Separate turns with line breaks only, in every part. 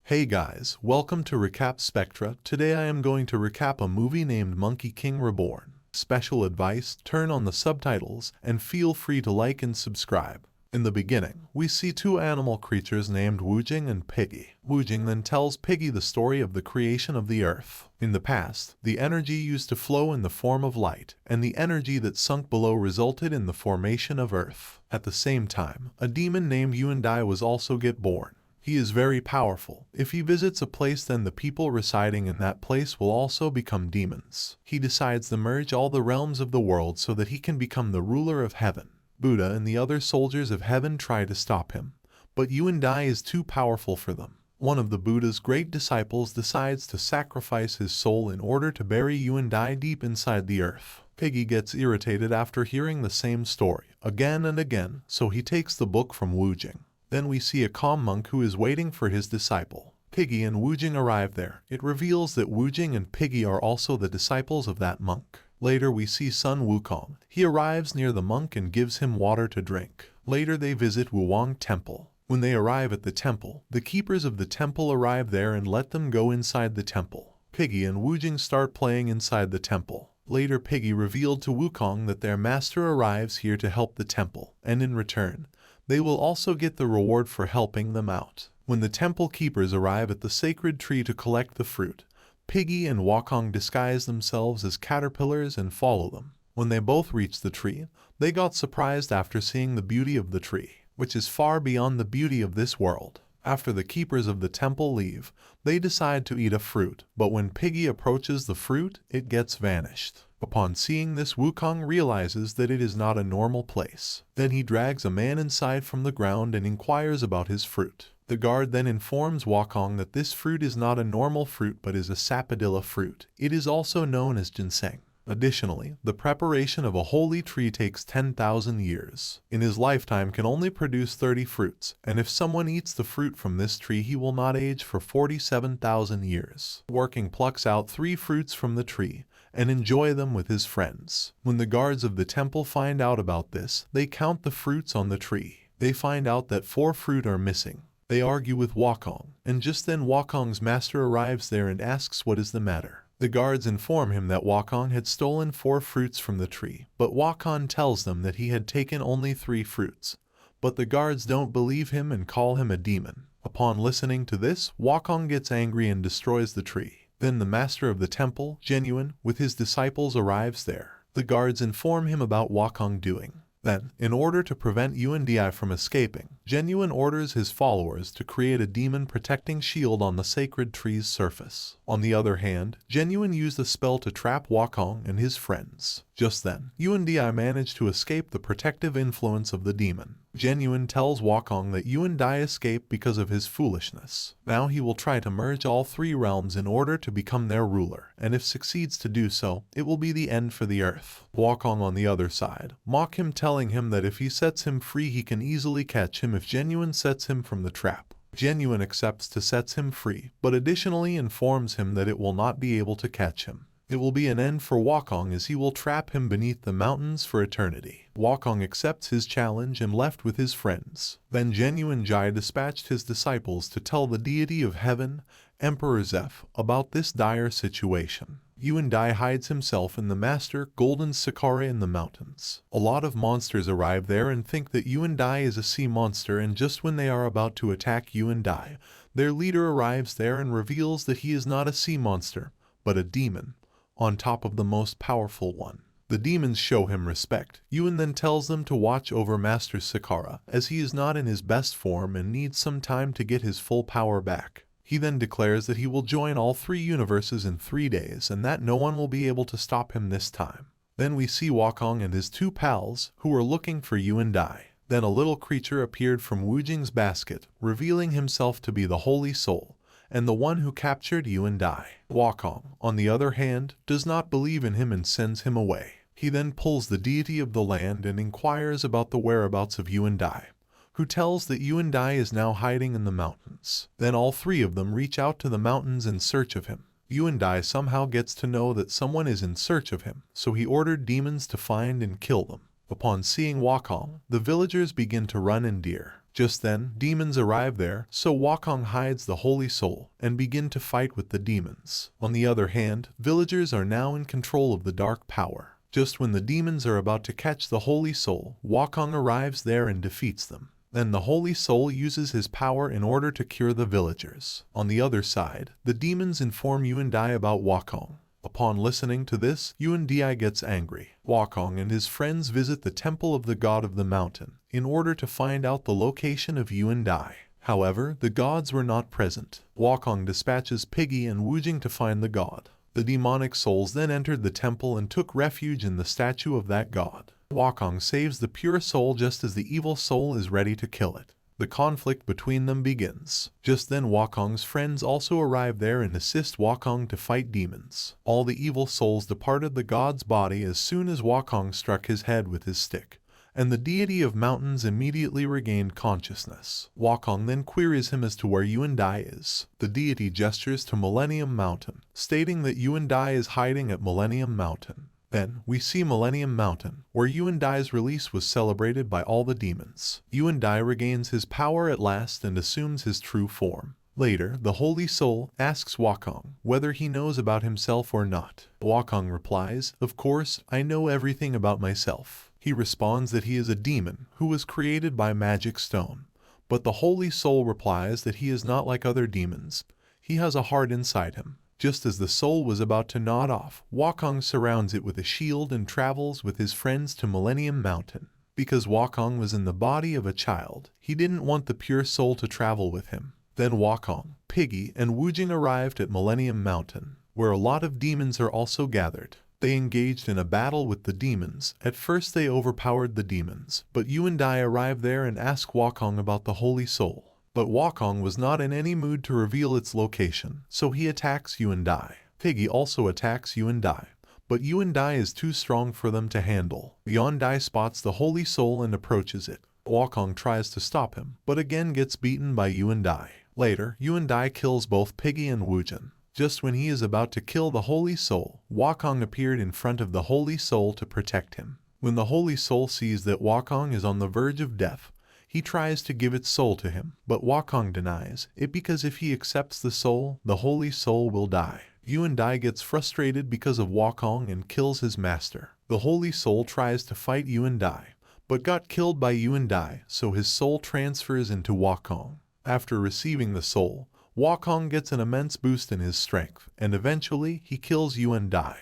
Hey guys, welcome to Recap Spectra. Today I am going to recap a movie named Monkey King Reborn. Special advice, turn on the subtitles, and feel free to like and subscribe. In the beginning, we see two animal creatures named Woojing and Piggy. Woojing then tells Piggy the story of the creation of the earth. In the past, the energy used to flow in the form of light, and the energy that sunk below resulted in the formation of earth. At the same time, a demon named Yuandai was also get born. He is very powerful. If he visits a place, then the people residing in that place will also become demons. He decides to merge all the realms of the world so that he can become the ruler of heaven. Buddha and the other soldiers of heaven try to stop him, but Yuandai is too powerful for them. One of the Buddha's great disciples decides to sacrifice his soul in order to bury Yuandai deep inside the earth. Piggy gets irritated after hearing the same story again and again, so he takes the book from Woojing. Then we see a calm monk who is waiting for his disciple. Piggy and Woojing arrive there. It reveals that Woojing and Piggy are also the disciples of that monk. Later we see Sun Wukong. He arrives near the monk and gives him water to drink. Later they visit Wuwang Temple. When they arrive at the temple, the keepers of the temple arrive there and let them go inside the temple. Piggy and Woojing start playing inside the temple. Later Piggy revealed to Wukong that their master arrives here to help the temple, and in return, they will also get the reward for helping them out. When the temple keepers arrive at the sacred tree to collect the fruit, Piggy and Wukong disguise themselves as caterpillars and follow them. When they both reach the tree, they got surprised after seeing the beauty of the tree, which is far beyond the beauty of this world. After the keepers of the temple leave, they decide to eat a fruit, but when Piggy approaches the fruit, it gets vanished. Upon seeing this, Wukong realizes that it is not a normal place. Then he drags a man inside from the ground and inquires about his fruit. The guard then informs Wukong that this fruit is not a normal fruit but is a sapodilla fruit. It is also known as ginseng. Additionally, the preparation of a holy tree takes 10,000 years. In his lifetime can only produce 30 fruits, and if someone eats the fruit from this tree he will not age for 47,000 years. Working plucks out 3 fruits from the tree and enjoy them with his friends. When the guards of the temple find out about this, they count the fruits on the tree. They find out that 4 fruit are missing. They argue with Wukong, and just then Wukong's master arrives there and asks what is the matter. The guards inform him that Wukong had stolen 4 fruits from the tree, but Wukong tells them that he had taken only 3 fruits. But the guards don't believe him and call him a demon. Upon listening to this, Wukong gets angry and destroys the tree. Then the master of the temple, Genuine, with his disciples arrives there. The guards inform him about Wukong doing. Then, in order to prevent Yuandai from escaping, Genuine orders his followers to create a demon protecting shield on the sacred tree's surface. On the other hand, Genuine used a spell to trap Wukong and his friends. Just then, Yuandai managed to escape the protective influence of the demon. Genuine tells Wukong that Yuandai escaped because of his foolishness. Now he will try to merge all 3 realms in order to become their ruler, and if succeeds to do so, it will be the end for the earth. Wukong on the other side mock him, telling him that if he sets him free he can easily catch him if Genuine sets him from the trap. Genuine accepts to set him free, but additionally informs him that it will not be able to catch him. It will be an end for Wukong as he will trap him beneath the mountains for eternity. Wukong accepts his challenge and left with his friends. Then Genuine Jai dispatched his disciples to tell the deity of heaven, Emperor Zeph, about this dire situation. Yuandai hides himself in the master Golden Sakura in the mountains. A lot of monsters arrive there and think that Yuandai is a sea monster, and just when they are about to attack Yuandai, their leader arrives there and reveals that he is not a sea monster, but a demon, on top of the most powerful one. The demons show him respect. Yuan then tells them to watch over Master Sakura, as he is not in his best form and needs some time to get his full power back. He then declares that he will join all 3 universes in 3 days and that no one will be able to stop him this time. Then we see Wukong and his 2 pals, who are looking for Yuandai. Then a little creature appeared from Woojing's basket, revealing himself to be the Holy Soul, and the one who captured Yuandai. Wukong, on the other hand, does not believe in him and sends him away. He then pulls the deity of the land and inquires about the whereabouts of Yuandai, who tells that Yuandai is now hiding in the mountains. Then all 3 of them reach out to the mountains in search of him. Yuandai somehow gets to know that someone is in search of him, so he ordered demons to find and kill them. Upon seeing Wukong, the villagers begin to run in deer. Just then, demons arrive there, so Wukong hides the Holy Soul and begin to fight with the demons. On the other hand, villagers are now in control of the dark power. Just when the demons are about to catch the Holy Soul, Wukong arrives there and defeats them. Then the Holy Soul uses his power in order to cure the villagers. On the other side, the demons inform Yuan Dai about Wukong. Upon listening to this, Yuan Dai gets angry. Wukong and his friends visit the temple of the god of the mountain in order to find out the location of Yuan Dai. However, the gods were not present. Wukong dispatches Piggy and Wu Jing to find the god. The demonic souls then entered the temple and took refuge in the statue of that god. Wukong saves the pure soul just as the evil soul is ready to kill it. The conflict between them begins. Just then Wukong's friends also arrive there and assist Wukong to fight demons. All the evil souls departed the god's body as soon as Wukong struck his head with his stick, and the deity of mountains immediately regained consciousness. Wukong then queries him as to where Yuan Dai is. The deity gestures to Millennium Mountain, stating that Yuan Dai is hiding at Millennium Mountain. Then, we see Millennium Mountain, where Yuan Dai's release was celebrated by all the demons. Yuan Dai regains his power at last and assumes his true form. Later, the Holy Soul asks Wukong whether he knows about himself or not. Wukong replies, "Of course, I know everything about myself." He responds that he is a demon who was created by magic stone. But the Holy Soul replies that he is not like other demons. He has a heart inside him. Just as the soul was about to nod off, Wukong surrounds it with a shield and travels with his friends to Millennium Mountain. Because Wukong was in the body of a child, he didn't want the pure soul to travel with him. Then Wukong, Piggy, and Wu Jing arrived at Millennium Mountain, where a lot of demons are also gathered. They engaged in a battle with the demons. At first they overpowered the demons, but Yuan Dai arrived there and asked Wukong about the Holy Soul. But Wukong was not in any mood to reveal its location, so he attacks Yuan Dai. Piggy also attacks Yuan Dai, but Yuan Dai is too strong for them to handle. Yuan Dai spots the Holy Soul and approaches it. Wukong tries to stop him, but again gets beaten by Yuan Dai. Later, Yuan Dai kills both Piggy and Wu Jing. Just when he is about to kill the Holy Soul, Wukong appeared in front of the Holy Soul to protect him. When the Holy Soul sees that Wukong is on the verge of death, he tries to give its soul to him, but Wukong denies it because if he accepts the soul, the Holy Soul will die. Yuan Dai gets frustrated because of Wukong and kills his master. The Holy Soul tries to fight Yuan Dai, but got killed by Yuan Dai, so his soul transfers into Wukong. After receiving the soul, Wukong gets an immense boost in his strength, and eventually he kills Yuan Dai.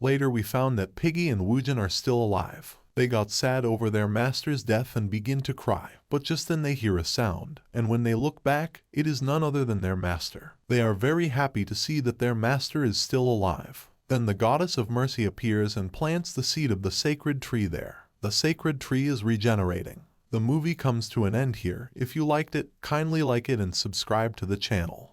Later we found that Piggy and Wu Jing are still alive. They got sad over their master's death and begin to cry, but just then they hear a sound, and when they look back, it is none other than their master. They are very happy to see that their master is still alive. Then the Goddess of Mercy appears and plants the seed of the sacred tree there. The sacred tree is regenerating. The movie comes to an end here. If you liked it, kindly like it and subscribe to the channel.